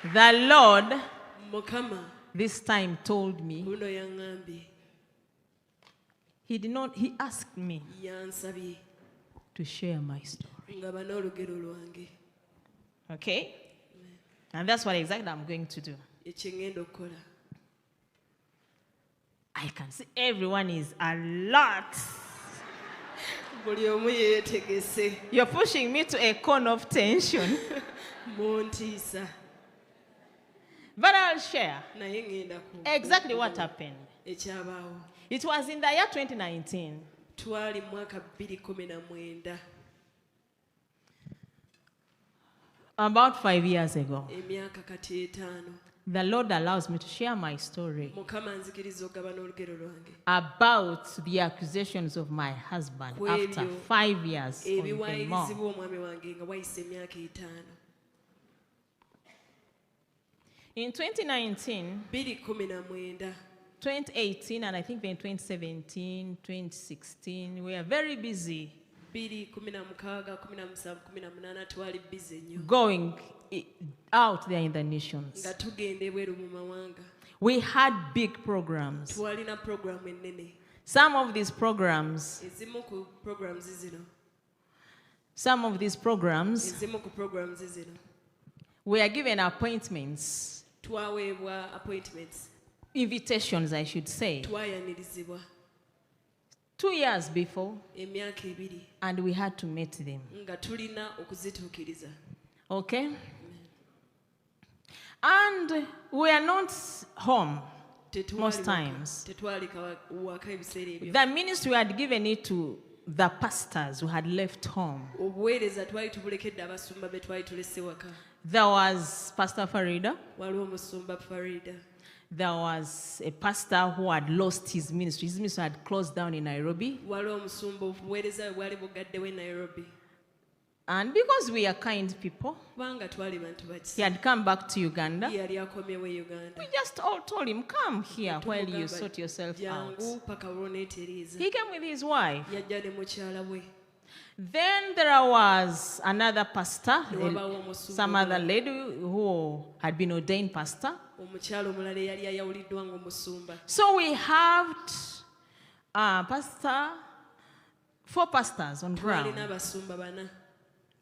The Lord Mukama this time told me, kuno yaŋŋambye he asked me yansabye to share my story. ngaba n'olugero lwange. Okay? And that's what exactly I'm going to do. Ekye ŋŋenda okukola. I can see everyone is alert. Buli omu yeetegese. You're pushing me to a corner of tension. Muntiisa. But I'll share Naye ŋŋenda exactly what happened. ekyabaawo. It was in the year 2019. Twali mwaka 2019. About 5 years ago. Emyaka kati 5. The Lord allows me to share my story Mukama nzikiriza okugaba n'olugero lwange. about the accusations of my husband after 5 years or even more. Ebiwayirizibwa omwami wange nga wayise emyaka 5. In 2019, 2019, 2018, and I think in 2017, 2016, we are very busy 2016, 2017, 2018 twali busy nnyo. going out there in the nations. Nga tugenda ebweru mu mawanga. We had big programs. Twalina program ennene. Some of these programs, Ezimu ku programs zino. ezimu ku programs zino. we are given appointments, Twaweebwa appointments. invitations, I should say, Twayanirizibwa 2 years before, emyaka 2 and we had to meet them. nga tulina okuzituukiriza. Okay? And we are not home most times. Tetwali waka ebiseera ebyo. The ministry had given it to the pastors who had left home. Obuweereza twali tubulekedde abasumba be twali tulese waka. There was Pastor Farida. Waliwo omusumba Farida. There was a pastor who had lost his ministry. His ministry had closed down in Nairobi. Waliwo omusumba obuweereza bwali bugaddewo e Nairobi. And because we are kind people, Kubanga twali bantu bakisa. he had come back to Uganda. Yali akomyewo e Uganda. We just all told him, come here while you sort yourself out. Jangu paka lw'oneetereeza. He came with his wife. Yajja ne mukyala we. Then there was another pastor, Wabawo omusumba some other lady who had been ordained pastor. Omukyala omulala eyali ayawuliddwa ng'omusumba. So we had 4 pastors on ground. Twalina abasumba 4.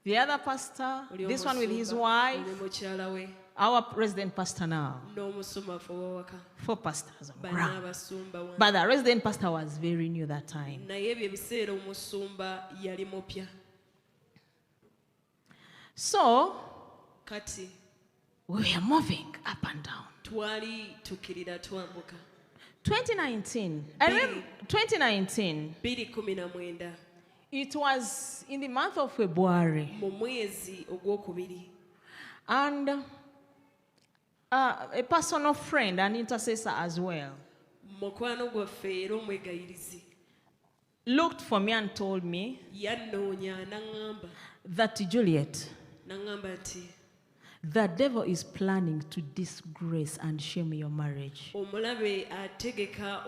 The other pastor, this one with his wife, ne mukyala we. our resident pastor now. N'omusumba ffe ow'awaka. 4 pastors on Bana ground. abasumba 1. But the resident pastor was very new that time. Naye ebyo ebiseera omusumba yali mupya. So Kati we were moving up and down. twali tukirira twambuka. 2019. I remember 2019. 2019 It was in the month of February. mu mwezi ogwokubiri. And a personal friend, an intercessor as well, Mukwano gwaffe era omwegayirizi looked for me and told me yannoonya n'aŋŋamba that Juliet, nti the devil is planning to disgrace and shame your marriage. omulabe ategeka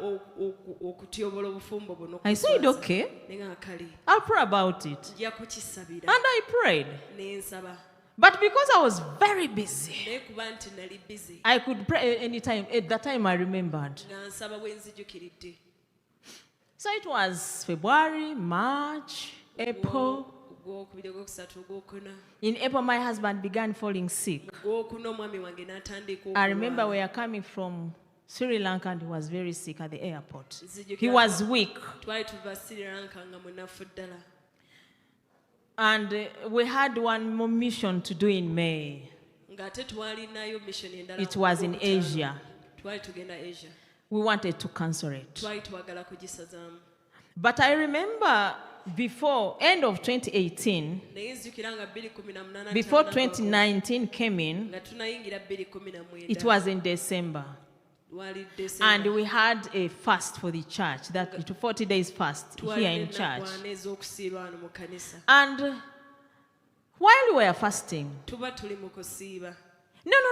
okutyobola obufumbo buno. I said, okay, Neŋakali I'll pray about it. nja kukisabira And I prayed. n'ensaba. But because I was very busy, Naye kuba nti nali busy I could pray anytime. At that time, I remembered. nga nsaba bwe nzijukiridde. So it was February, March, April. Ogwokubiri, ogwokusatu, ogwokuna. In April, my husband began falling sick. Ogwokuna omwami wange n'atandika I remember okulwala. we are coming from Sri Lanka and he was very sick at the airport. Nzijukira He was weak. twali tuva Sri Lanka nga munafu ddala. And we had one more mission to do in May. Ng'ate twalinayo mission endala. It was in Ogwokutaano. Asia. Twali tugenda Asia. We wanted to cancel it. Twali twagala kugisazaamu. But I remember before end of 2018, Naye nzijukira nga 2018 before 2019 came in, nga tunayingira 2019. it was in December. Wali And December. we had a fast for the church, that 40 days fast here Twalina in church. ennaku 4 ez'okusiiba wano mu kanisa. And while we were fasting, Tuba tuli mu kusiiba.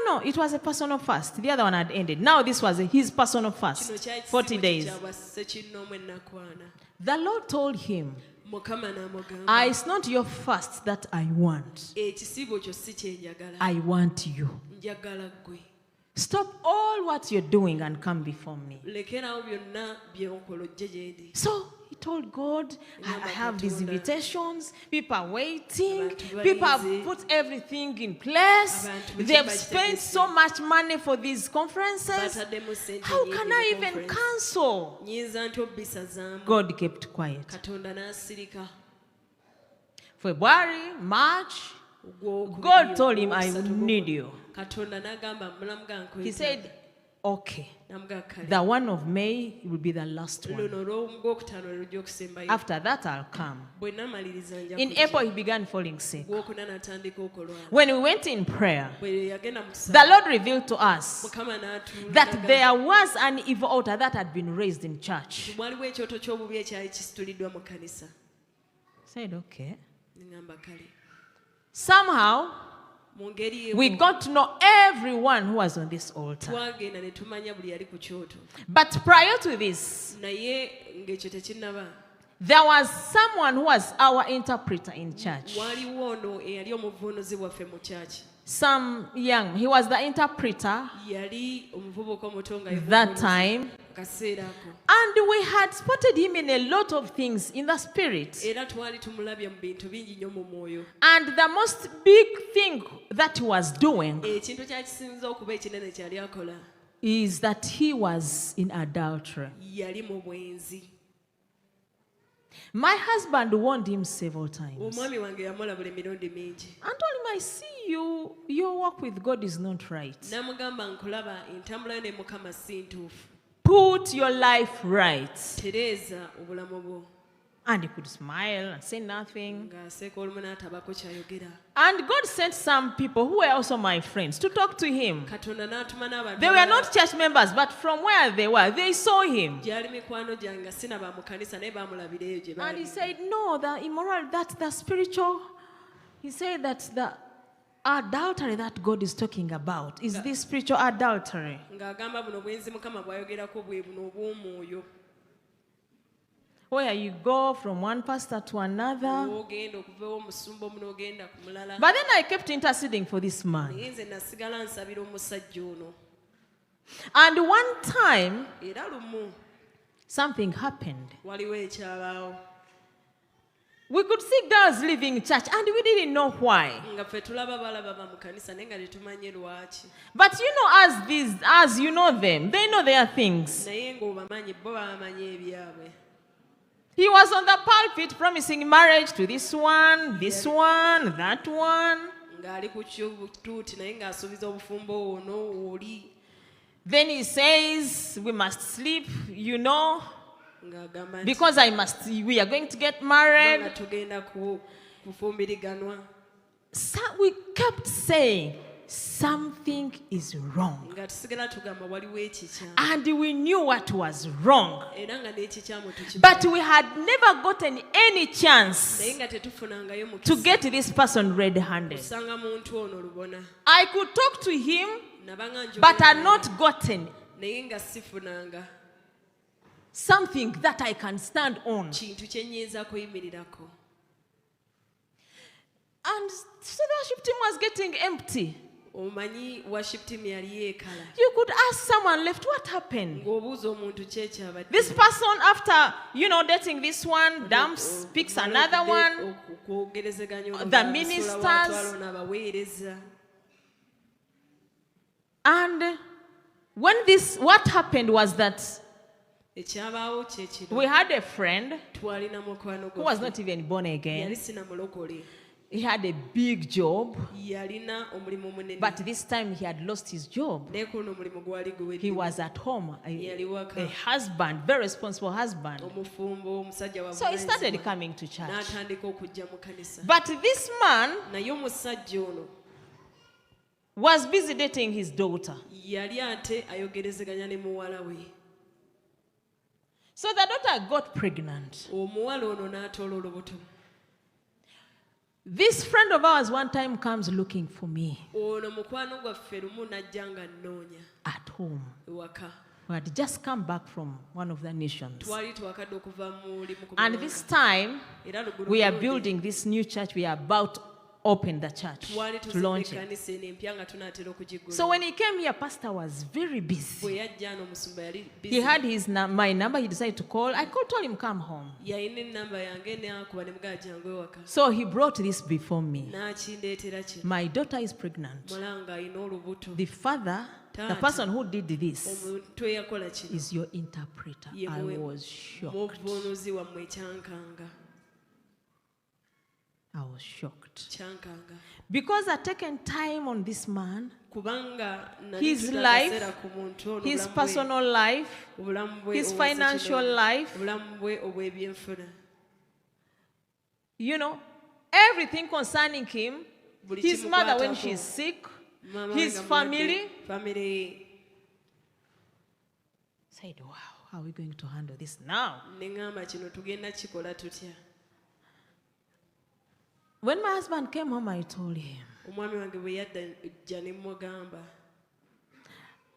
no, it was a personal fast. The other one had ended. Now this was his personal Kino fast, kyali 40 kisiibo days. kye kyabwa ssekinnoomu ennaku 4. The Lord told him Mukama n'amugamba, It's not your fast that I want. ekisibo kyo si kyenjagala, I want you. njagala ggwe. Stop all what you're doing and come before me. Lekerawo byonna by'okola ojje gye ndi. So he told God, I have these invitations. People are waiting. Abantu People have balinze. put everything in place. Abantu They've bwe spent kibakitegese. so much money for these conferences. Bataddemu ssente How nnyingi can mu I even conference. cancel? Nnyinza nti obbisazaamu. God kept quiet. Katonda n'asirika. February, March, Ogwokubiri, God told him, I ogwokusatu, need you. Katonda n'agamba mulamuga nkwetaaga. He said, okay, Namuga kale. the one of May will be the last one. Luno olw'ogwokutaano lwe lujja okusembayo. After that, I'll come. Bwe namaliriza nja In kujja. April, he began falling sick. Gwokuna n'atandika okulwala. When we went in prayer, Bwe yagenda mu kusaba, the Lord revealed to us Mukama n'atuulaga that there was an evil altar that had been raised in church. waliwo ekyoto ky'obubi ekyali kisituliddwa mu kkanisa. I said, okay. Ngamba kale. Somehow, Mu ngeri we emu, got to know everyone who was on this altar. twagenda ne tumanya buli yali ku kyoto. But prior to this, Naye ng'ekyo tekinnaba. there was someone who was our interpreter in church. Waliwo ono eyali omuvuunuzi waffe mu kyaki. Some young, he was the interpreter Yali omuvubuka omuto nga ye that muvunuzi time. mu kaseera ako. And we had spotted him in a lot of things in the spirit. Era twali tumulabye mu bintu bingi nnyo mu mwoyo. And the most big thing that he was doing Ekintu kyakisinza okuba ekinene kyali akola is that he was in adultery. yali mu bwenzi. My husband warned him several times and Omwami wange yamulabula emirundi mingi. told him, I see you, your walk with God is not right. N'amugamba nkulaba entambula yo ne Mukama si ntuufu. Put your life right. Tereeza obulamu bwo. And he could smile and say nothing. Ng'aseeka olumu n'atabako kyayogera. And God sent some people who were also my friends to talk to him. Katonda n'atuma n'abantu They were not church members, but from where they were, they saw him. gyali mikwano gyange nga sina ba mu kanisa naye baamulabira eyo gye And he baali. said, no, the immoral, that's the spiritual. He said that the adultery that God is talking about is this spiritual adultery. Ng'agamba buno bwenzi Mukama bw'ayogerako bwe buno obw'omwoyo. Where you go from one pastor to another. Ogenda okuva omusumba omu n'ogenda ku mulala. But then I kept interceding for this man. Naye nze nasigala nsabira omusajja ono. And one time, Era lumu something happened. waliwo ekyabaawo. We could see girls leaving church and we didn't know why. Nga ffe tulaba balaba ba mu kanisa naye nga tetumanye lwaki. But you know, as you know them, they know their things. Naye ng'obamanyi bo bamanyi ebyabwe. He was on the pulpit promising marriage to this one, that one. Ng'ali ku ky'obutuuti naye ng'asuubiza obufumbo ono oli. Then he says, we must sleep, Ng'agamba nti because we are going to get nga married. tugenda kufumbiriganwa. So we kept saying, something is wrong. Nga tusigala tugamba waliwo ekikyamu. And we knew what was wrong. Era nga n'ekikyamu tukimanyi. But we had never gotten any chance Naye nga tetufunangayo mu to kisa. get this person red-handed. Osanga muntu ono lubona. I could talk to him, Nabanga njogera but had naye, not gotten naye nga sifunanga something that I can stand on. kintu kye nnyinza kuyimirirako. And so the worship team was getting empty. Omanyi worship team yali yeekala. You could ask someone left, what happened? Ng'obuuza omuntu kyekyabadde. This person, after, dating this one, dumps, picks another one. Okwogerezeganya The ministers. n'abaweereza. And what happened was that Ekyabaawo kye kino. we had a friend Twalina mukwano who was gwaffe. not even born again. Yali sina mulokole. He had a big job, Yalina omulimu munene. but this time he had lost his job. Naye kuno omulimu gwali guwedde. He was at home, Yali waka. a husband, very responsible husband. Omufumbo omusajja wa So he started buvunaanyizibwa. coming to church. N'atandika okujja mu kanisa. But this man Naye omusajja ono was busy dating his daughter. yali ate ayogerezeganya ne muwala we. So the daughter got pregnant. Omuwala ono n'atoola olubuto. This friend of ours one time comes looking for me Ono mukwano gwaffe lumu n'ajja nga nnoonya at home. ewaka. who had just come back from one of the nations. twali twakadde okuva mu limu ku And mawanga. this time, Era luguno we are mulundi, building this new church. We are about to open the church, twali to tuzimba launch it. ekkanisa eno empya nga tunaatera okugigula. So when he came here, Pastor was very bwe busy. yajja ano omusumba yali He busy. had my number. He decided to call. I told him, come home. yalina ennamba yange n'akuba ne mugaa jangu ewaka. So he brought this before me. N'akindeetera kino. My daughter is pregnant. Mulanga alina olubuto. The father, the person who did this, omuntu eyakola kino is your interpreter. Ye I mwe- was shocked. muvunuzi wammwe ekyankanga. I was shocked. Kyankanga. Because I'd taken time on this man, Kubanga nali his nsula life, akaseera ku muntu ono, his obulamu bwe- personal life, obulamu bwe his obw'ensi financial kino, life, obulamu bwe obw'ebyenfuna. you know, everything concerning him, Buli his mother when kimukwatako. she's sick, Maama his nga mulwadde, family. family. Said, wow, how are we going to handle this now? Ne ŋŋamba kino tugenda kikola tutya. When my husband came home, I told him. Omwami wange bwe yajja ne mmugamba.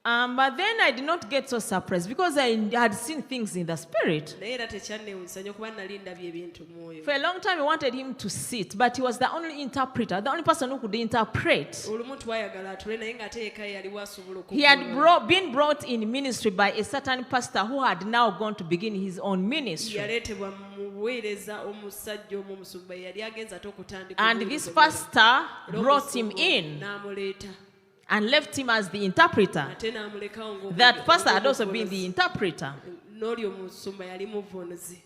But then I did not get so surprised because I had seen things in the spirit. Naye era tekyannewuunyisa nnyo kuba nali ndabye ebintu mu mwoyo. For a long time, we wanted him to sit, but he was the only interpreter, the only person who could interpret. Olumu twayagala atule naye ng'ate eka yaliwo asobola He had okubuulira. been brought in ministry by a certain pastor who had now gone to begin his own ministry. Yaleetebwa mu buweereza omusajja omu omusumba yali agenza ate okutandika And obuweereza this bwe. pastor Era brought him omusumba in n'amuleeta. and left him as the interpreter. Ate n'amulekawo ng'omu- That pastor had also been ng'omuvunuzi. the interpreter. N'oli omusumba yali muvunuzi.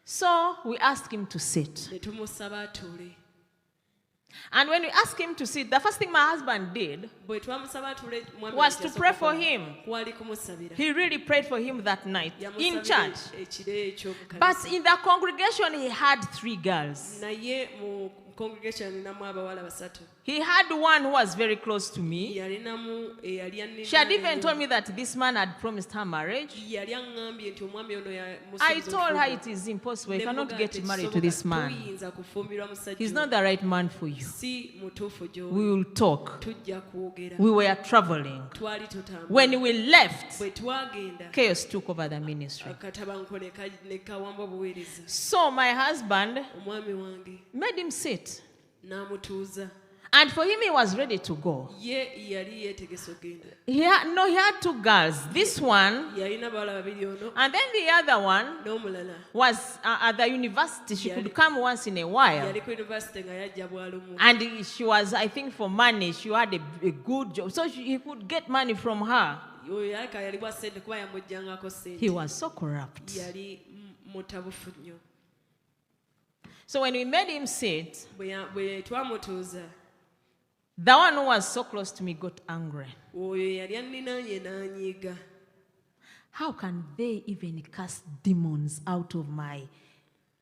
So we asked him to sit. Ne tumusaba atuule. And when we asked him to sit, the first thing my husband did Bwe twamusaba atuule, mwami was wange to pray yasooka for kukola. him. Kwali kumusabira. He really prayed for him that night in Yamusabira church. ekiro ekyo mu But kanisa. in the congregation, he had 3 girls. Naye mu congregation alinamu abawala 3. He had one who was very close to me. Yalinamu eyali annina She had even nnyo. told me that this man had promised her marriage. Yali aŋŋambye nti omwami ono I told her it is impossible. You cannot get married to this man. Tuyinza kufumbirwa musajja He's oyo. not the right man for you. Si mutuufu gy'oli. We will talk. Tujja kwogera. We were traveling. Twali tutambula. When we left, Bwe twagenda chaos took over the ministry. akatabanko ne kawamba obuweereza. So my husband Omwami wange made him sit. n'amutuuza. And for him, he was ready to go. Ye yali yeetegese okgenda. He had 2 girls. This one, Yalina bawala 2 ono and then the other one n'omulala. was at the university. She could come once in a while. Yali ku university nga yajja bwalumu. And she was, I think, for money. She had a good job. So he could get money from her. Oyo yalika yali bwa ssente kuba yamuggyangako ssente. He was so corrupt. Yali mutabufu nnyo. So when we made him sit, Bwe twamutuuza, the one who was so close to me got angry. oyo yali anninaanye n'anyiiga. How can they even cast demons out of my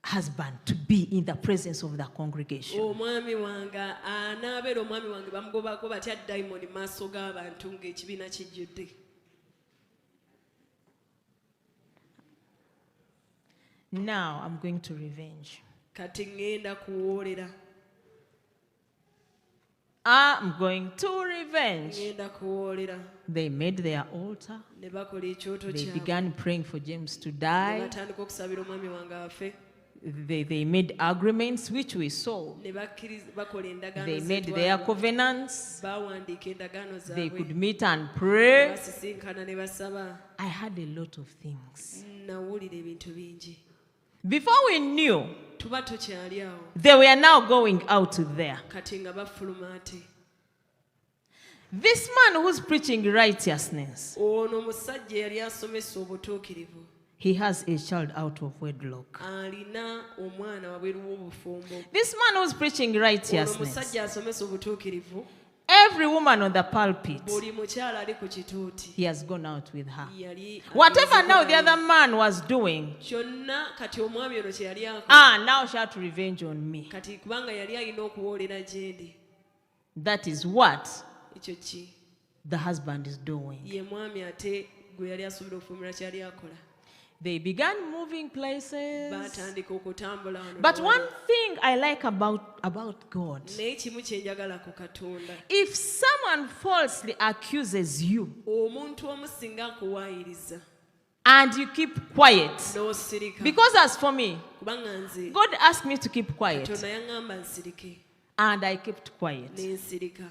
husband to be in the presence of the congregation? Omwami wange anaabeera omwami wange bamugobako batya dayimoni maaso g'abantu ng'ekibiina kijjudde. Now I'm going to revenge. Kati ŋŋenda kuwoolera. I'm going to revenge. Ŋŋenda kuwoolera. They made their altar. Ne bakola ekyoto They kyabwe. began praying for James to Ne die. batandika okusabira omwami wange afe. They made agreements, which we saw. Ne bakola endagaano They made z'etwala. their covenants. Bawandiika endagaano They zaabwe. could meet and pray. Basisinkana ne basaba. I had a lot of things. Nawulira ebintu bingi. Before we knew, Tuba tokyali awo. they were now going out there. Kati nga bafuluma ate. This man who's preaching righteousness, Ono omusajja yali asomesa obutuukirivu. he has a child out of wedlock. Alina omwana wabweru w'obufumbo. This man who's preaching Ono righteousness, omusajja asomesa obutuukirivu. every woman on the pulpit, Buli mukyala ali ku kituuti. he has gone out with her. Yali Whatever now the other man was doing, kyonna kati omwami ono kye yali akola. now she had to revenge on me. Kati kubanga yali alina okuwoolera gyendi. That is what Ekyo ki? the husband is doing. Ye mwami ate gwe yali asuubira okufuumira kyali akola. They began moving places. baatandika okutambula wano But ne one wano. thing I like about God, Naye kimu kye njagala ku Katonda, if someone falsely accuses you omuntu omu singa akuwaayiriza and you keep quiet, n'osirika, because as for me, kubanga nze God asked me to keep quiet, Katonda yaŋŋamba nsirike, and I kept quiet. ne nsirika.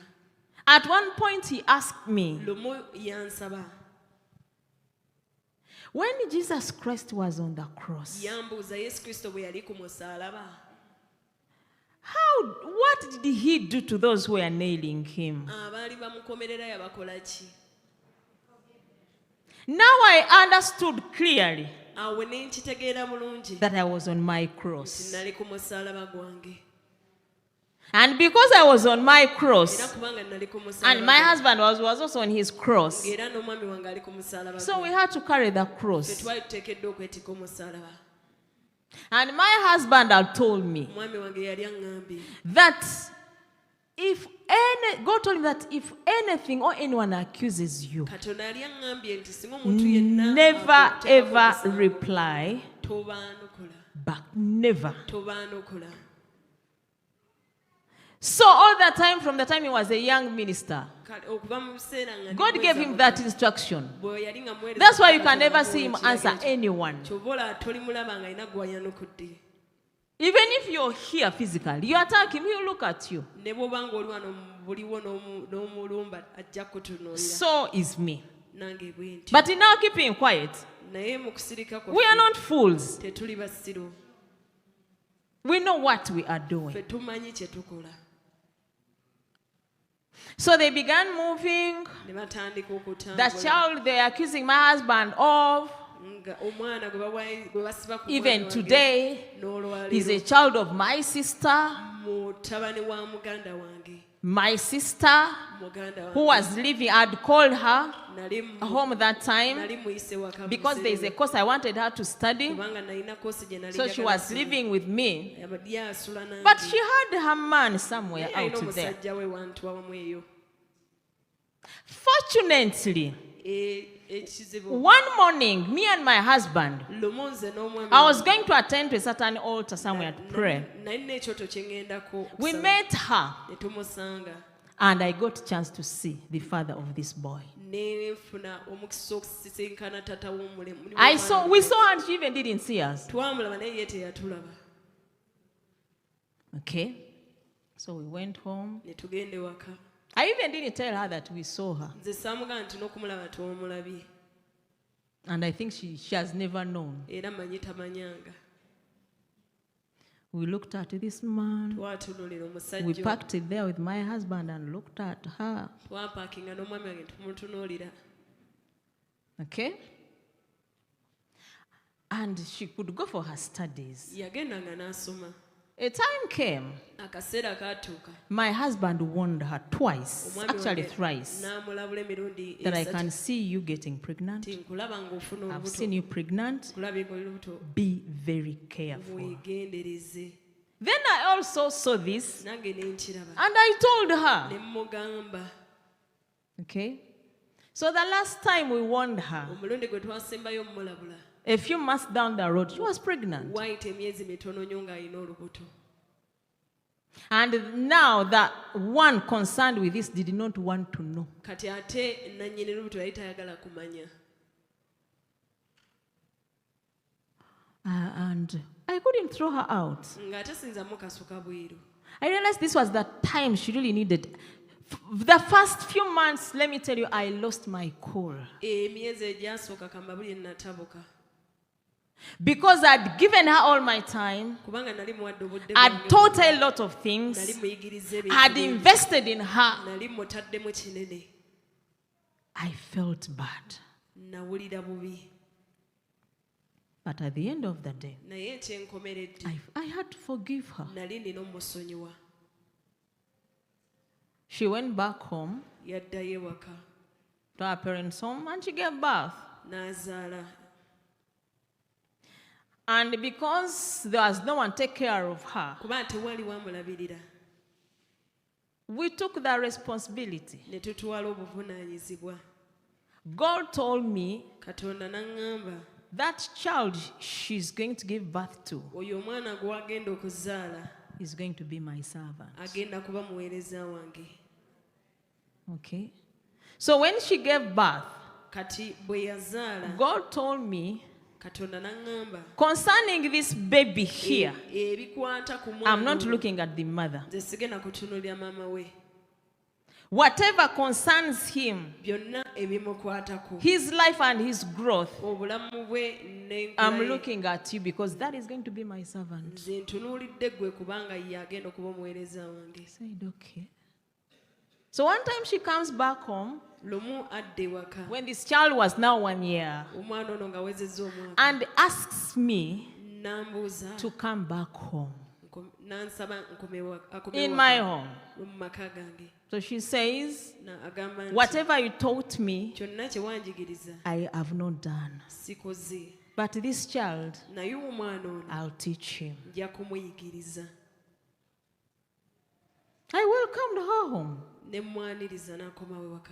At one point, He asked me, Lumu yansaba, when Jesus Christ was on the cross, yambuuza Yesu Kristo bwe yali ku musaalaba, what did He do to those who were nailing Him? abaali bamukomerera yabakola ki? Now I understood clearly Awo ne nkitegeera bulungi that I was on my nti cross. nali ku musaalaba gwange. And because I was on my Era cross, kubanga nali ku and musaalaba my gwange, husband was also on his cross, ng'era n'omwami wange ali ku musaalaba so we gwe, had to carry the ffe cross. twali tuteekeddwa okwetika omusaalaba. And my husband had told me Omwami wange yali aŋŋambye that God told me that if anything or anyone accuses you, Katonda yali aŋŋambye nti singa omuntu yenna never akuteekako ever omusango, reply tobaanokola, back. Never. tobaanokola. So all that time, from the time he was a young minister, Kale okuva mu biseera nga ndi God gave mweza him muto, that instruction. bwe yali nga muweereza That's why you Katonda can never amuwa see him ekiragiro answer ekyo. anyone. Ky'oba olaba tolimulaba ng'alina gwayanukudde. Even if you're here physically, you attack him, he'll look at you. Ne bw'oba ng'oli wano buliwo n'omulumba ajja kutunuulira. So is me. Nange bwe ntyo. But in our keeping quiet, Naye mu kusirika we are kwaffe not fools. tetuli basiru. We know what we are doing. Ffe tumanyi kye tukola. So they began moving. Ne batandika The okutambula. child they're accusing my husband of, Nga omwana gwe basiba ku even mwana wange, today, is a n'olwaleero child of my sister, mutabani wa muganda wange. my sister, Muganda who wange. was living. I'd called her Nali home that time nali muyise waka because there is a course I wanted her to study. kubanga nalina kosi gye nali So she was living with me. yabadde asula nange. But she had her man somewhere Naye alina out there. omusajja we wantu wamu eyo. Fortunately, Ekizibu one morning, me and my husband, lumu nze n'omwami I was going to attend to a certain altar somewhere to pray. nalina ekyoto kye ŋŋendako We okusaba. met her, Ne tumusanga and I got a chance to see the father of this boy. ne nfuna omukisa okusisinkana tata w'omulemu. We saw her, and she even didn't see us. Twamulaba naye ye teyatulaba. Okay? So we went home. Ne tugenda ewaka. I even didn't tell her that we saw her. Nze saamugamba nti n'okumulaba twomulabye. And I think she has never known. Era manyi tamanyanga. We looked at this man. Twatunuulira We omusajja. parked it there with my husband and looked at her. Twapaakinga n'omwami wange tumutunuulira. Okay? And she could go for her studies. Yagendanga n'asoma. A time came, Akaseera kaatuuka. my husband warned her twice, Omwami actually wange thrice, n'amulabula emirundi that I esatu can see you getting pregnant. nti nkulaba ng'ofuna I've olubuto. seen you pregnant. Nkulabye ng'olubuto. Be very careful. Weegendereze. Then I also saw this Nange ne nkiraba. and I told Ne her. mmugamba. Okay? So the last time we warned her, Omulundi gwe twasembayo mmulabula. a few months down the road, she was pregnant. Wayita emyezi mitono nnyo ng'alina olubuto. And now the one concerned with this did not want to know. Kati ate nannyini lubuto yali tayagala kumanya. And I couldn't throw her out. Ng'ate sinzamu kasuka bwiru. I realized this was the time she really needed. The first few months, let me tell you, I lost my cool. Emyezi egyasooka kambabuli natabuka. Because I'd given her all my time, Kubanga nali muwadde obudde I'd bwange taught her a lot of nali things, muyigiriza ebintu I'd bingi. invested in her. Nali mutaddemu kinene. I felt bad. Nawulira bubi. But at the end of the day, Naye ekyenkomeredde I had to forgive her. nali nina omusonyiwa. She went back home Yaddayo ewaka. to her parents' home and she gave birth. N'azaala. And because there was no one to take care of her, Kuba tewali wamulabirira. we took the responsibility. Ne tutwala obuvunaanyizibwa. God told me Katonda n'aŋŋamba that child she's going to give birth to oyo omwana gw'agenda okuzaala is going to be my servant. agenda kuba muweereza wange. Okay? So when she gave birth, Kati bwe yazaala God told me Katonda n'aŋŋamba concerning this baby here, ebikwata ku I'm mwana not ono, looking at the mother. nze sigenda kutunuulira maama we. Whatever concerns him, Byonna ebimukwatako his life and his growth, obulamu bwe I'm n'enkula ye. looking at you because that is going to be my servant. Nze ntunuulidde ggwe kubanga ye agenda okuba omuweereza wange. I said, okay. So one time she comes back home Lumu adde ewaka when this child was now 1 year omwana ono ng'awezezza omwaka and asks me n'ambuuza to come back home n'ansaba in my home. mu maka gange. So she says, Agamba nti whatever you taught me, kyonna kye wanjigiriza I have not done. sikoze, But this child, naye omwana ono I'll teach him. nja kumuyigiriza. I welcomed her home. Ne mwaniriza n'akomawo ewaka.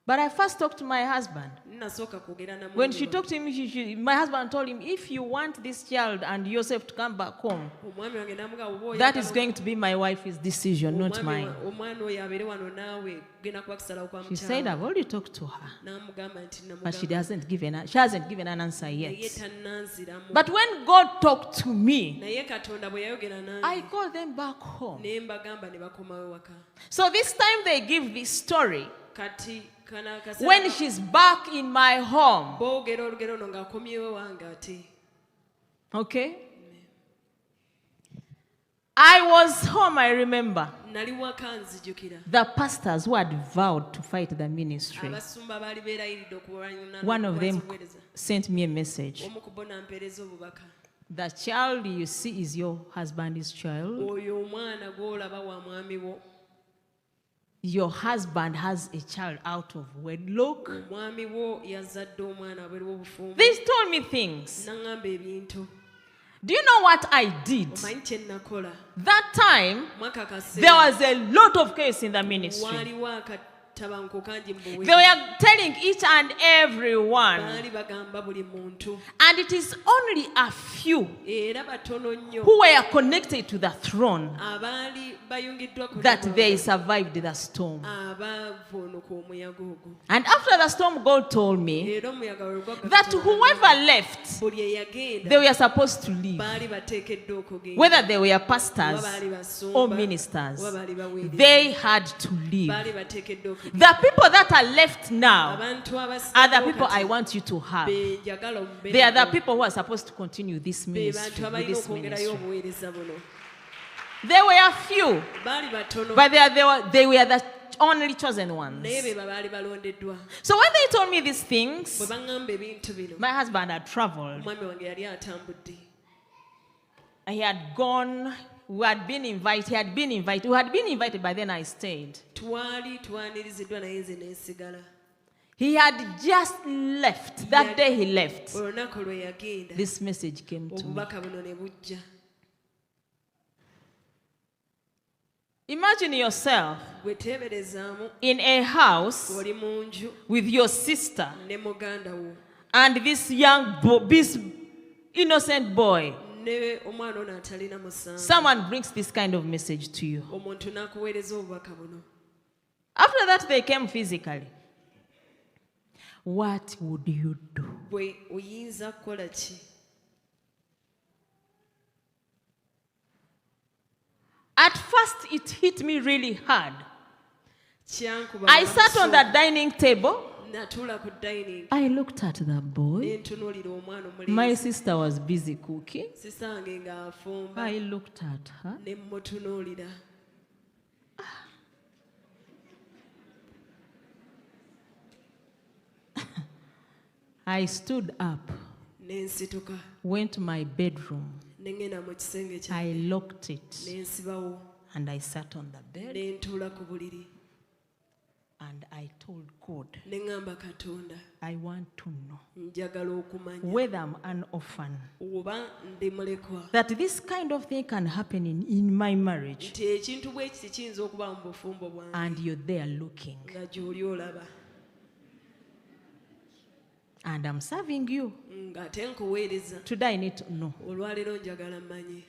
But I first talked to my husband. Nasooka kwogera na When mwami she wange. talked to him, my husband told him, if you want this child and yourself to come back home, Omwami wange n'amugamba oba that oyagala is going to be my wife's decision, not omwami mine. omwana oyo abeere wano naawe genda kuba kusalawo kwa She said, mukyala. I've already talked to her, N'amugamba nti but she namugamba hasn't given an answer naye yet. tannanziramu. But when God talked to me, Naye Katonda bwe yayogera I nange called them back home. ne mbagamba ne bakomawo ewaka. So this time they give this story Kati kana when akaseera she's back in my home. boogera olugero ono ng'akomyewo wange ate. Okay? I was home, I remember. Nali waka nzijukira. The pastors who had vowed to fight the ministry, Abasumba baali beerayiridde okuwalana one of them n'okuweereza. sent me a message. Omu ku bo n'ampeereza obubaka. The child you see is your husband's child. Oyo omwana gw'olaba wa mwami wo. Your husband has a child out of wedlock. Omwami wo yazadde omwana abweri w'obufumbo. They told me things. N'aŋŋamba ebintu. Do you know what I did? Omanyi kye nakola? That time, Mwaka kaseera there was a lot of chaos in the ministry. waaliwo akatabanko kangi mu They buwe. were telling each and everyone, Baali bagamba buli muntu. and it is only a few Era batono nnyo who were connected to the throne abaali bayungiddwa ku that luno they survived the storm. abaavonoka omuyaga ogwo. And after the storm, God told me Era omuyaga bwe gwaggwa that Katonda whoever left, buli eyagenda they were supposed to leave, baali bateekeddwa okugenda. whether they were Oba pastors baali basumba, or ministers. oba baali baweereza. They had to leave. Baali bateekeddwa okugenda. The people that are left now Abantu are the abasingawo people kati I want you to have. be njagala omubeere They are the nabo. people who are supposed to continue this Be ministry. bantu With abalina this okwongerayo ministry. obuweereza buno. There were few, Baali batono but they were the only chosen ones. naye be baali balondeddwa. So when they told me these Bwe things, baŋŋamba ebintu bino my husband had traveled. omwami wange yali atambudde. He had gone. We had been invited. He had been invited. We had been invited, but then I stayed. Twali twaniriziddwa naye nze neesigala. He had just left. That day he left. Olunaku lwe yagenda This message came to me. obubaka buno ne bujja. Imagine yourself Bwe teeberezaamu in a house oli mu nju with your sister ne muganda wo and this this innocent boy. ne omwana ono atalina musango. Someone brings this kind of message to you. Omuntu n'akuweereza obubaka buno. After that, they came physically. What would you do? Bwe oyinza kukola ki? At first, it hit me really hard. Kyankuba I sat on the amaso. dining table. Natuula ku dining I looked at the ne boy. ntunuulira omwana My omulenzi. sister was busy cooking. Sisange ng'afumba I looked at her. ne mmutunuulira. I stood up, Ne nsituka went to my bedroom. ne ngenda mu kisenge kyange I locked it, ne nsibawo and I sat on the bed, ne ntuula ku buliri and I told God, ne ŋŋamba Katonda I want to know njagala okumanya whether I'm an orphan, oba ndi mulekwa that this kind of thing can happen in my marriage, nti ekintu bwe kiti kiyinza okuba mu bufumbo bwange and you're there looking. nga gy'oli olaba. And I'm serving you. ng'ate nkuweereza. Today I need to know. Olwaleero njagala mmanye.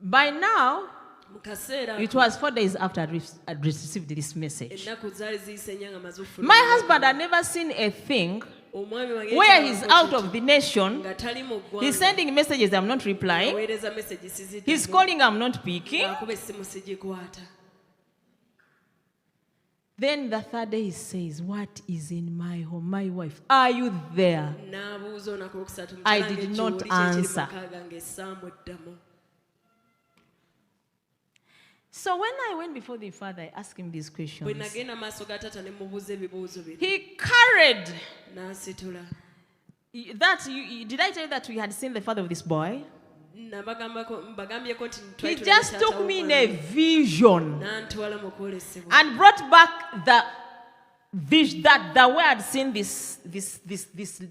By now, Mu kaseera it was 4 days after I'd received this message. ennaku zaali ziyise nnya nga maze okufuna My husband had never seen a thing omwami wange where he's out of the nation. nga tali mu He's ggwanga sending messages, I'm not replying. aweereza message siziddamu. He's calling, I'm not picking. Akuba essimu sigikwata. Then the third day he says, what is in my home? My wife, are you there? N'abuuza olunaku olwokusatu, I mukyala did wange not Julie, kiki ekiri mu answer. maka gange essaamu eddamu. So when I went before the father, I asked him these Bwe questions. nagenda maaso ga taata ne mubuuza ebibuuzo bino. He carried N'asitula. that. Did I tell you that we had seen the father of this boy? Mbagambyeko nti He twali just tulabye took taata me in w'omwana. a vision N'antwala mu kwolesebwa. and brought back the vision that the way I'd seen this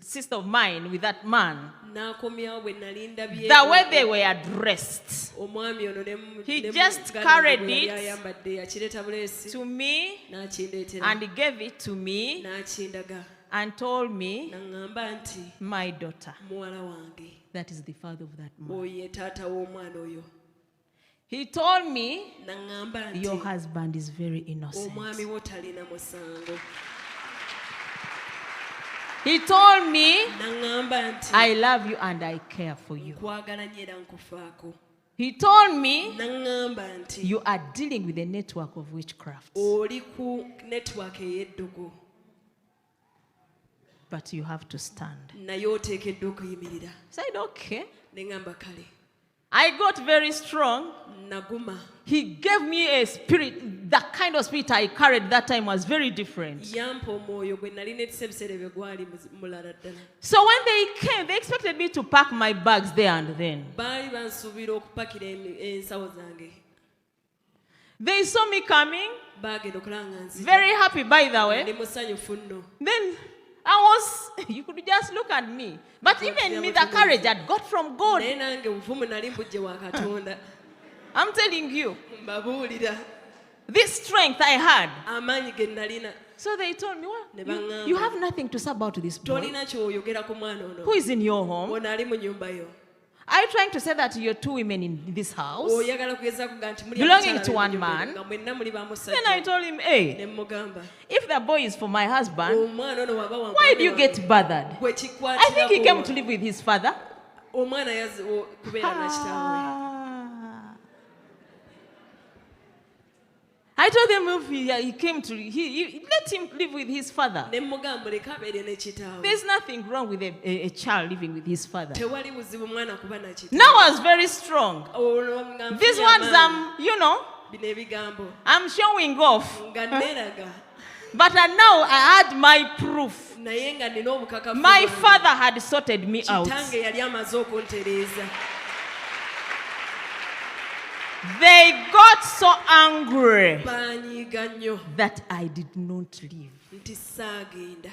sister of mine with that man, N'akomyawo bwe nali ndabye the way they were dressed, omwami ono ne He ne just muganda carried bwe yali it ayambadde yakireeta buleesi to me n'akindeetera and he gave it to me n'akindaga and told me, n'aŋŋamba nti my daughter, muwala wange that is the father of that man. oyo ye taata w'omwana oyo. He told me, N'aŋŋamba nti your husband is very innocent. omwami wo talina musango. He told me, N'aŋŋamba nti I love you and I care for you. nkwagala nnyo era nkufaako. He told me, N'aŋŋamba nti you are dealing with a network of witchcraft, oli ku netiwaaka ey'eddogo but you have to stand. naye oteekeddwa okuyimirira. I said, okay. Ne ŋŋamba kale I got very strong. naguma. He gave me a spirit. The kind of spirit I carried that time was very different. Yampa omwoyo gwe nali neetisse ebiseera ebyo gwali mulala ddala. So when they came, they expected me to pack my bags there and then. Baali bansuubira okupakira ensawo zange. They saw me coming, Baagenda okulanga nzija. very happy by the Ndi way. musanyufu nno. Then you could just look at me. But even me, the courage I'd got from God. Naye nange obuvumu nali mbujje wa Katonda. I'm telling you, Mbabuulira this strength I had. amaanyi ge nalina. So they told me, well, Ne you baŋŋamba, have nothing to say about this boy. tolina ky'oyogera ku mwana Who ono. is in your home? Ono ali mu nnyumba yo. Are you trying to say that you're two women in this house? Oyagala kugezaako ga nti muli Belonging abakyala to one b'ennyumba man. eno, nga mwenna muli ba Then I musajja. told him, hey, Ne mugamba, if the boy is for my husband, omwana ono waba wa why mwana do you wange, get bothered? gwe I think he kikwatirawo came wa? to live with his father. Omwana kubeera na kitaawe. I told him if he came to, let him live with his father. Ne mugamba muleke abeere ne kitaawe. There's nothing wrong with a child living with his father. Tewali buzibu mwana kuba na kitaawe. Now I was very strong. Olwo nga These nfunye ones, amaanyi. Bino ebigambo I'm showing off. nga neeraga. But now I had my proof. Naye nga nina obukakafu My bwange. father had sorted me out. Kitange yali amaze okuntereeza. They got so angry Baanyiiga nnyo that I did not leave. nti saagenda.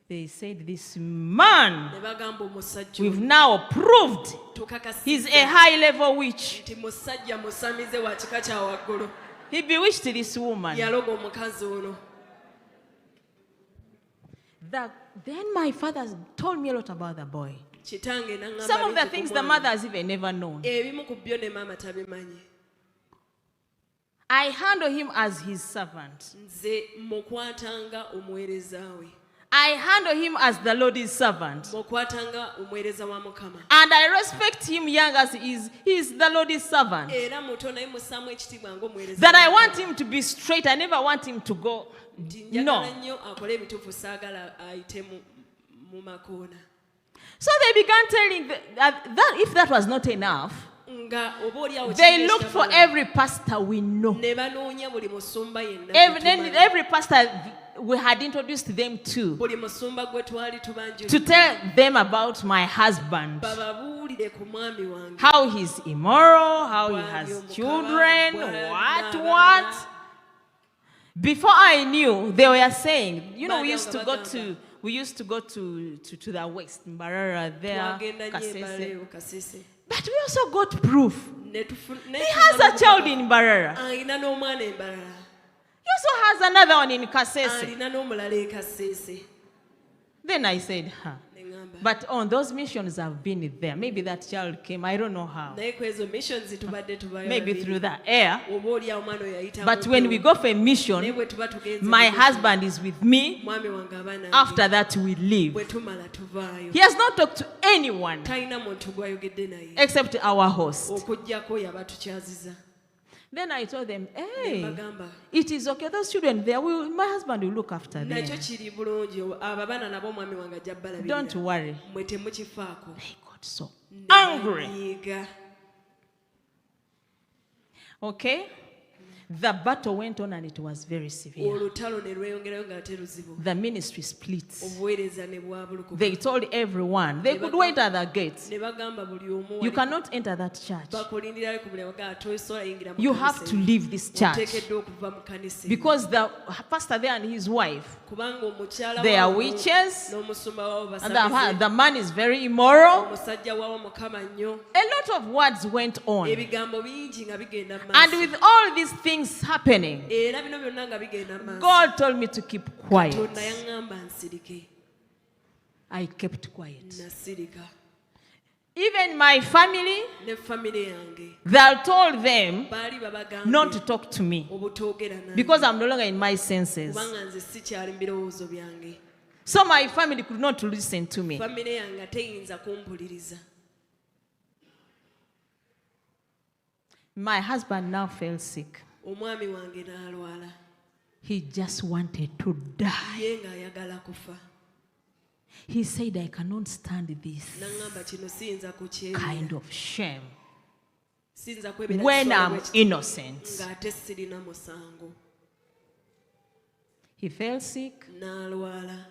They said, this man, Ne bagamba omusajja we've oyo now proved he's a tukakasizza high-level witch. nti musajja musamize wa kika kya waggulu. He bewitched this woman. Yaloga omukazi ono. Then my father told me a lot about the boy. Kitange n'aŋŋamba Some of the bingi ku things the mwana. mother has even never known. Ebimu ku byo ne maama tabimanyi. I handle him as his servant. Nze mukwatanga omuweereza we. I handle him as the Lord's servant. Mukwatanga omuweereza wa Mukama. And I respect him young as he is the Lord's servant. Era muto naye mussaamu ekitiibwa ng'omuweereza. That I want him to be straight. I never want him to go. Nti No. njagala nnyo akole ebituufu saagala ayite mu makoona. So they began telling that if that was not enough, Nga oba oliawo they looked for every pastor we know. ne banoonya buli musumba yenna. Every pastor we had introduced them to Buli musumba gwe twali tubanjula. to tell them about my husband. Bababuulire ku mwami wange. How he's immoral, how he has children, what. Before I knew, they were saying, we used to go to the west, Mbarara there, Twagenda nnyo Kasese. Mbale, Kasese. But we also got proof. Ne He has a child in Mbarara. alina n'omwana embalala. He also has another one in Kasese. Alina n'omulala e Kasese. Then I said, ne ŋŋamba but on those missions I've been there. Maybe that child came. I don't know how. naye ku ezo missions tubadde tubayo Maybe babiri. through the air. oba oli awo omwana oyo yayita But mu when we ddungu. go for a naye mission, bwe tuba tugenze my mu mission, husband is with me. mwami wange aba nange. After that, we leave. bwe tumala tuvaayo He has not talked to anyone talina muntu gwayogedde naye except our host. okuggyako oyo abatukyaziza. Then I told them, ne hey, mbagamba it is okay. Those children there, my husband will look after them. nakyo kiri bulungi abo abaana nabo omwami wange ajja Don't balabirira worry. mwe temukifaako. They got so Ne angry. banyiiga. Okay? The battle went on and it was very severe. olutalo ne lweyongerayo ng'ate luzibu. The ministry split. obuweereza ne bwabulukuka. They told everyone they could wait at the gates. ne bagamba buli omu You cannot enter that church. bakulindirayo ku mulyango ga tosobola yingira mu You have kanisa to eyo. leave this church. oteekeddwa okuva mu kanisa eyo. Because the pastor there and his wife, kubanga omukyala they are waabo witches, n'omusumba waabo and basamize. the man is very immoral. omusajja waabo mukama nnyo. A lot of words went on. ebigambo bingi nga bigenda mu And maaso. with all these things happening, era bino byonna nga bigenda mu maaso. God told me to keep quiet. katonda yaŋŋamba nsirike. I kept quiet. nasirika. Even my family, ne famire yange they told them baali babagambe not to talk to me obutoogera nange. because I'm no longer in my senses. kubanga nze sikyali mu birowoozo byange. So my family could not listen to me. famire yange teyinza kumpuliriza. My husband now fell sick. omwami wange n'alwala. He just wanted to die. ye ng'ayagala kufa. He said, I cannot stand this n'aŋŋamba kino siyinza kind kukyerera. of shame siyinza kwebeera when kisolo I'm bwe kiti innocent. ng'ate sirina musango. He fell sick. n'alwala.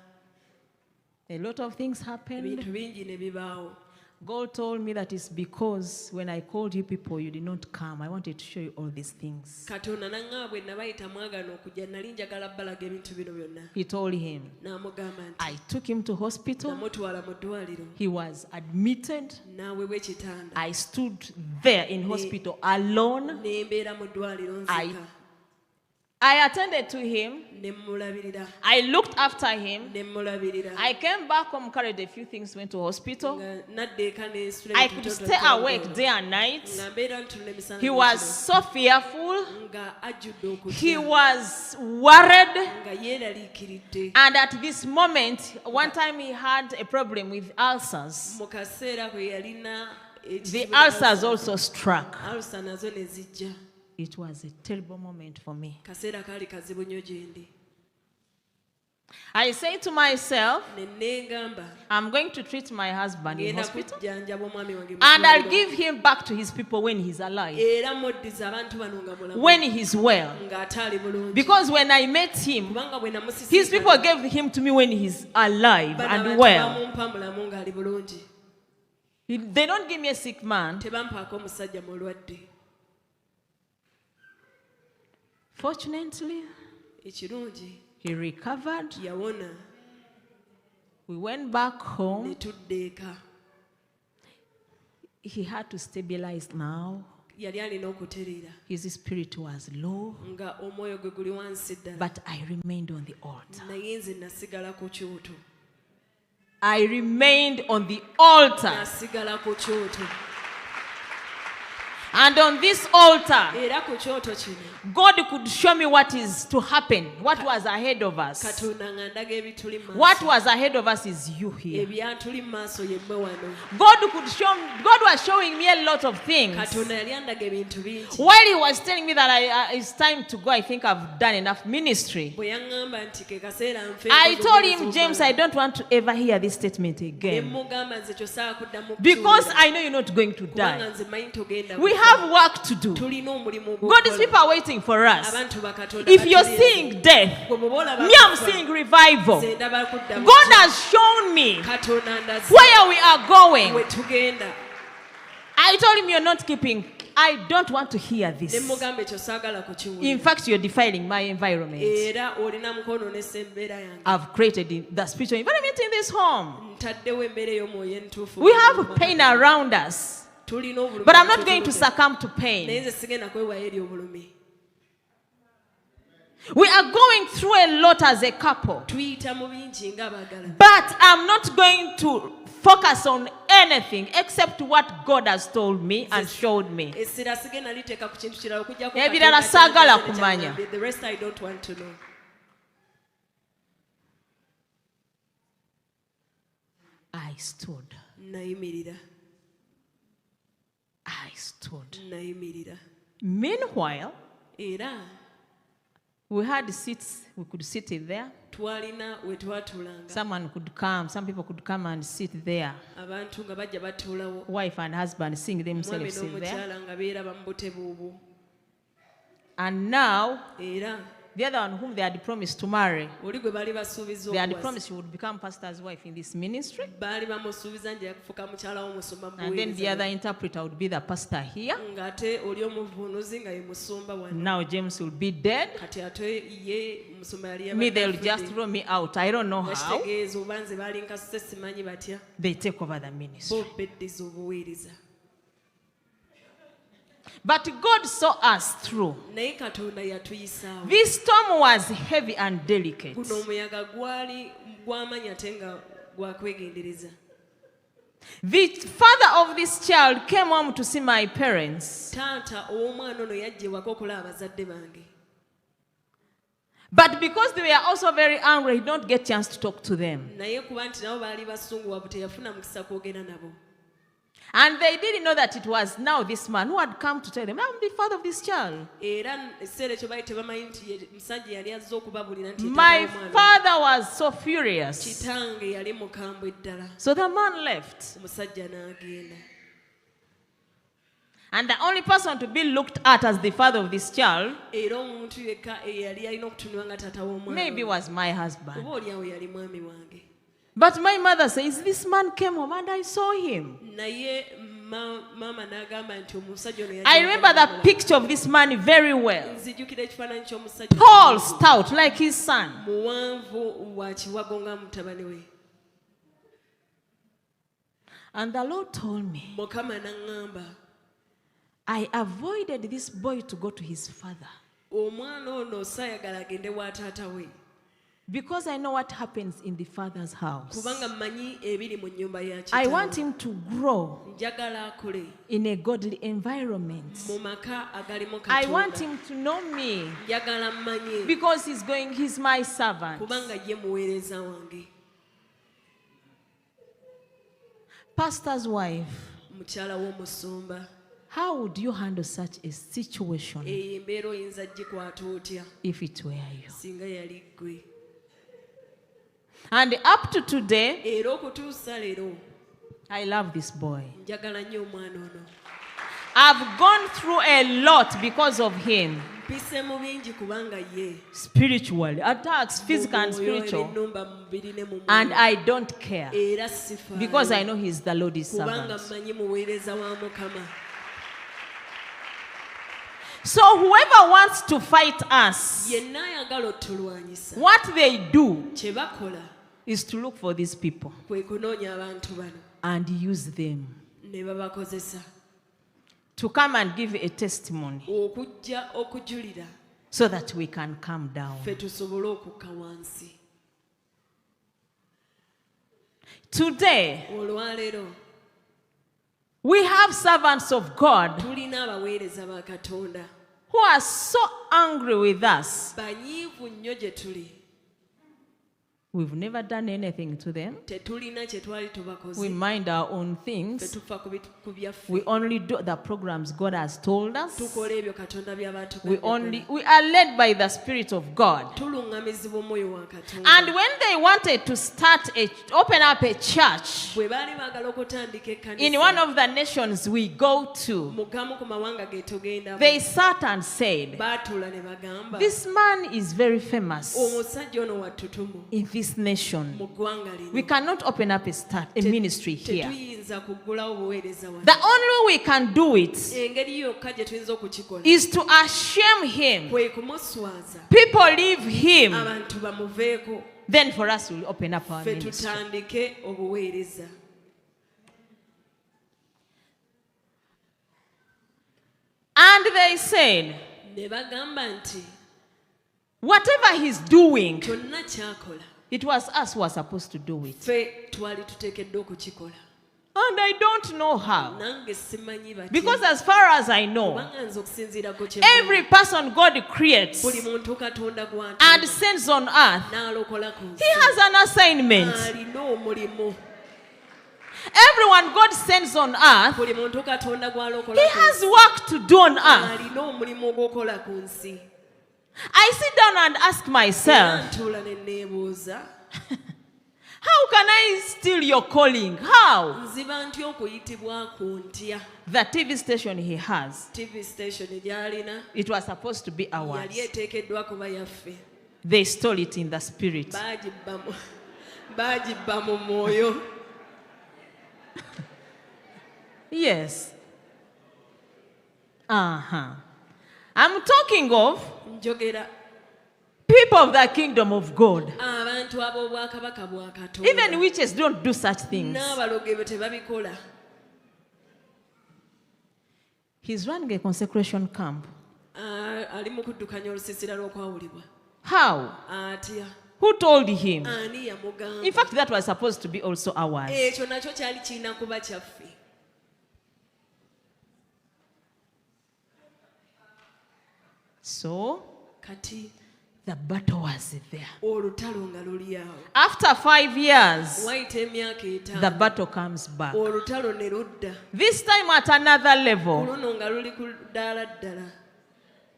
A lot of things happened. ebintu bingi ne bibaawo. God told me that it's because when I called you people, you did not come. I wanted to show you all these things. katonda n'aŋŋamba bwe nabayita mwagana okujja nali njagala balaga ebintu bino byonna. He told him. n'amugamba nti I took him to hospital. namutwala mu ddwaliro. He was admitted. n'aweebwa ekitanda. I stood there in hospital alone. ne mbeera mu ddwaliro I nzika. I attended to him. ne mulabirira. I looked after him. ne mulabirira. I came back home, carried a few things, went to hospital. nga nadda eka n'ensula I could stay awake day and night. nga mbeera ntulula emisana He was n'ekiro. so fearful. nga ajjudde He okutya. was worried. nga yeeraliikiridde. And at this moment, one time he had a problem with ulcers. mu kaseera kwe yalina The ulcers also struck. alsa nazo ne zijja. It was a terrible moment for me. kaseera kaali kazibu nnyo gye ndi. I say to myself, ne neegamba I'm going to treat my husband in ngenda hospital kujjanjaba omwami wange mu and I'll ddwaliro. give him back to his people when he's alive, era moddiza abantu bano nga mulamu. when he's well. ng'ate ali bulungi. Because when I met him, kubanga bwe his people namusisinkana, gave him to me when he's alive bano and abantu well. bamumpa mulamu ng'ali bulungi. They don't give me a sick man. tebampaako omusajja mulwadde. Fortunately, ekirungi he recovered. yawona. We went back ne home. tudda eka. He had to stabilize now. yali alina okutereera His spirit was low, nga omwoyo gwe guli wansi ddala. but I remained on the altar. naye nze nasigala ku kyoto. I remained on the altar. nasigala ku kyoto. And on this altar, era ku kyoto kino God could show me what is to happen, what was ahead of us. katonda nga ndaga ebituli mu What maaso. was ahead of us is you here. ebyatuli mu maaso yemmwe wano. God was showing me a lot of things. katonda yali andaga ebintu bingi. While he was telling me that it's time to go, I think I've done enough ministry. bwe yaŋŋamba nti ke kaseera nfe I told him, James, I don't want to ever hear this statement ne again. mugamba nze kyosaa kuddamu Because I know you're not going to kubanga die. nze manyi togenda We kufa. have work to do. tulina omulimu God's people are waiting for us. abantu bakatonda If you're batulinze. seeing death, Gwe bw'oba olaba me, I'm kufa, seeing revival. nze ndaba kudda mu God kifo. has shown me katonda ndaze where we are going. we tugenda. I told him, you're not keeping. I don't want to hear ne this. mugamba ekyo saagala kukiwulira. In fact, you're defiling my environment. era olina mukoononesa embeera yange. I've created the spiritual environment in this home. ntaddewo embeera ey'omwoyo entuufu. We have pain around us, tulina obulumi. but I'm not going to succumb to naye pain. nze sigenda kwewaayo eri obulumi. We are going through a lot as a couple. tuyita mu bingi ng'abagalana. But I'm not going to focus on anything except what God has told me and showed me. essira sigenda liteeka ku kintu kirala okujjako Ebirala saagala kumanya. the rest I don't want to know. I stood. nayimirira nayimirira. Meanwhile, era we had seats, we could sit there. twalina we twatuulanga Some people could come and sit there. abantu nga bajja batuulawo Wife and husband seeing mwami themselves sit there. n'omukyala nga beeraba mu butebe obwo. And now, era the other one whom they had promised to marry, oli gwe baali basuubiza they had okuwasa, promised she would become pastor's wife in this ministry. baali bamusuubiza nti yakufuuka mukyala w'omusumba mu And then the buweereza other interpreter would be the pastor here. ng'ate oli omuvuunuzi nga ye musumba wano. Now James will be dead. kati ate ye musumba yali Me, they'll just throw me out. I don't know how. bakitegeeza oba nze baali nkasuse simanyi batya They take over the ministry. bo beddiza obuweereza. But God saw us through. naye katonda yatuyisaawo. This storm was heavy and delicate. guno omuyaga gwali gw'amanyi ate nga gwakwegendereza. The father of this child came home to see my parents. taata ow'omwana ono yajja ewaka okulaba abazadde bange. But because they were also very angry, he did not get a chance to talk to them. naye kuba nti nabo baali basunguwavu teyafuna mukisa kwogera nabo. And they didn't know that it was now this man who had come to tell them, I'm the father of this child. era ekiseera ekyo baali tebamanyi nti musajja yali azze okubabulira nti My father was so furious. kitange yali mukambwe ddala. So the man left. omusajja n'agenda. And the only person to be looked at as the father of this child era omuntu yekka eyali alina okutunulwa nga taata w'omwana maybe was my husband. oba oliawo yali mwami wange. But my mother says, this man came home and I saw him. naye maama n'agamba nti omusajja ono I remember the picture of this man very well. nzijukira ekifaananyi ky'omusajja Tall, stout, like his son. muwanvu wa kiwago nga mutabani we. And the Lord told me, mukama n'aŋŋamba I avoided this boy to go to his father omwana ono saayagala agende wa taata we because I know what happens in the father's house. kubanga mmanyi ebiri mu nnyumba ya I want kitaawe. him to grow njagala akule in a godly environment. mu maka agalimu I want katonda. him to know me njagala mmanye because he's my servant. kubanga ye muweereza wange. Pastor's wife, mukyala w'omusumba, how would you handle such a situation eyo embeera oyinza gikwata otya if it were you? singa yali ggwe. And up to today, era okutuusa leero I love this boy. njagala nnyo omwana ono. I've gone through a lot because of him. mpise mu bingi kubanga ye Spiritually, attacks, physical and spiritual. ennumba mu mubiri ne mu And mwoyo. I don't care era sifa because I know he's the Lord's kubanga servant. mmanyi muweereza wa Mukama. So whoever wants to fight us, yenna ayagala otulwanyisa what they do kye bakola is to look for these people kwe kunoonya abantu bano and use them ne babakozesa to come and give a testimony okujja okujulira so that we can come down. ffe tusobole okukka wansi. Today, olwaleero we have servants of God tulina abaweereza ba Katonda who are so angry with us. banyiivu nnyo gye tuli. We've never done anything to them. tetulina kye twali tubakoze. We mind our own ffe things. tufa ku byaffe. We only do the programs God has told us. tukola ebyo Katonda by'aba We are led by the Spirit of God. tulungamizibwa omwoyo wa Katonda. And when they wanted to open up a church bwe baali baagala okutandika in one ekkanisa of the nations we go to, mu gamu ku mawanga ge tugenda they sat and said, baatuula ne bagamba this man is very famous omusajja ono wattutumu in this nation. mu ggwanga We lino. cannot open up a ministry here. tetuyinza kuggulawo buweereza wano. The only way we can do it engeri yokka gye tuyinza okukikola is to ashame him. kwe kumuswaza People leave him. abantu bamuveeko Then for us, we'll open up our ffe ministry. tutandike obuweereza. And they said, ne bagamba nti Whatever he's doing, kyonna kyakola it was us who were supposed to do it. ffe twali tuteekeddwa okukikola. And I don't know how. Nange simanyi batya. Because as far as I know, Kubanga nze okusinziirako kye every person God creates buli muntu Katonda gw'atonda and sends on earth, n'alokola ku nsi he has an assignment. alina omulimu. Everyone God sends on earth, Buli muntu Katonda gw'alokola he ku has nsi work to do on earth. alina omulimu ogw'okola ku nsi. I sit down and ask myself, Ntuula ne neebuuza, how can I steal your calling? How? nziba ntya okuyitibwa ku ntya. The TV station he has, TV station gy'alina it was supposed to be ours. yali eteekeddwa kuba yaffe. They stole it in the spirit. Baagibba mu mwoyo. Yes. I'm talking of Njogera people of the kingdom of God. abantu ab'obwakabaka bwa Even Katonda. witches don't do such things. N'abaloge be tebabikola. He's running a consecration camp. Ali mu kuddukanya olusiisira lw'okwawulibwa. How? Atya. Who told him? Ani yamugamba? In fact, that was supposed to be also ours. Ekyo nakyo kyali kirina kuba kyaffe. So, Kati the battle was there. olutalo nga luli awo. After 5 years, Wayita emyaka the 5 battle comes back. olutalo ne ludda. This time at another level. Luno nga luli ku ddaala ddala.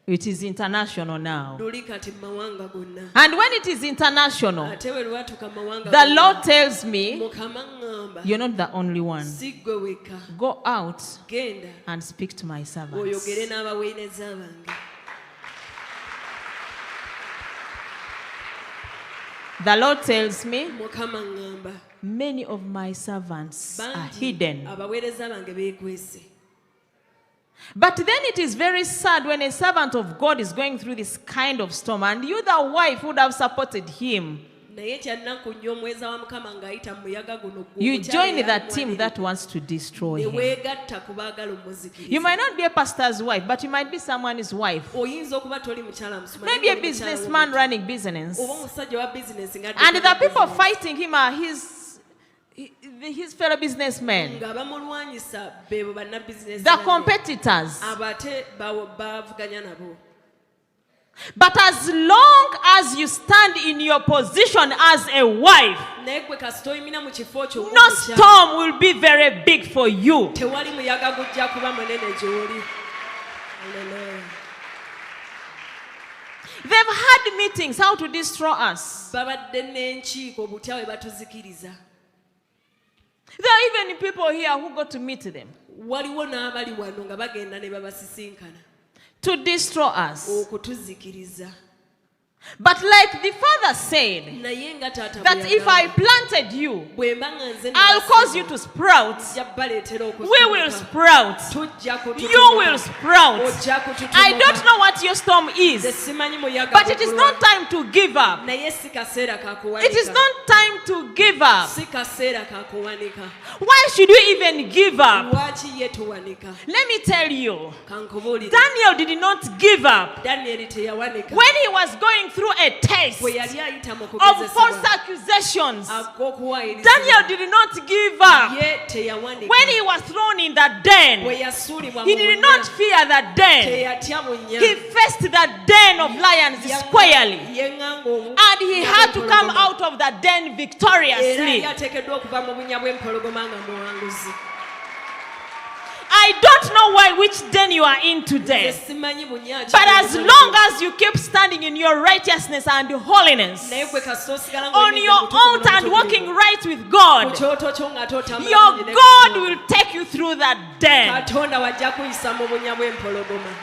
It is international now. Luli kati mu mawanga gonna. And when it is international, Ate bwe lwatuuka mu mawanga the Lord tells me, Mukama ŋŋamba you're not the only one. si ggwe wekka. Go out Genda and speak to my servants. oyogere n'abaweereza bange. The Lord tells me, Mukama ŋŋamba many of my servants are bangi hidden. abaweereza bange beekwese. But then it is very sad when a servant of God is going through this kind of storm and you, the wife, would have supported him. Naye kyannaku nnyo omuweereza wa Mukama ng'ayita mu muyaga guno gwo You omukyala join the eyali team mwanirivu. that wants to destroy Ne him. weegatta ku baagala omuzikiriza. You might not be a pastor's wife, but you might be someone's wife. Oyinza okuba toli mukyala musuma, Maybe naye a oli mukyala businessman w'omuntu. running business. Oba omusajja wa bizinesi nga And the adduka people business. fighting him are his fellow businessmen, nga bamulwanyisa beebo bannabizinesi the banne. competitors. abo ate bavuganya nabo. But as long as you stand in your position as a wife, Naye gwe kasita oyimira mu kifo kyo no ng'omukyala, storm will be very big for you. tewali muyaga gujja kuba munene gy'oli. Hallelujah. They've had meetings how to destroy us. Babadde n'enkiiko butya bwe batuzikiriza. There are even people here who go to meet them Waliwo n'abali wano nga bagenda ne babasisinkana to destroy us. okutuzikiriza. But like the father said, Naye nga taata that bwe if I yagamba, planted you, bwe mba nga nze I'll cause you to sprout. nja baleetera We will okututumuka. sprout. Tujja kututumuka. You will sprout. Ojja kututumuka. I don't know what your storm Nze is, simanyi muyaga but it is gugulwa. not time to give up. Naye si kaseera ka It is kuwanika. not time to give up. Si kaseera ka kuwanika. Why should you even give up? Lwaki ye tuwanika? Let me tell you, Kankubuulire. Daniel did not give up Danyeri teyawanika. when he was going through a test Bwe yali ayita mu of false kugezesebwa accusations. ag'okuwaayiriza. Daniel did not give up Ye teyawanika. when he was thrown in the Bwe den. yasuulibwa He mu did bunnya, not fear the den. teyatya bunnya. He faced the den of lions squarely, Yeŋŋanga obu- and he had to come out of the den Era victoriously. yali ateekeddwa okuva mu bunnya bw'empologoma nga muwanguzi. I don't know which den you are in today, Simanyi bunnya ki but as bw'empologoma. long as you keep standing in your righteousness and holiness, Naye gwe kasita osigala on ng'oyimiridde your mu butuukirivu altar and n'obutuukirivu. walking right with Ku God, kyoto kyo ng'ate otambula your bulungi ne God Katonda. will take you through that den. Katonda wajja kuyisa mu bunnya bw'empologoma.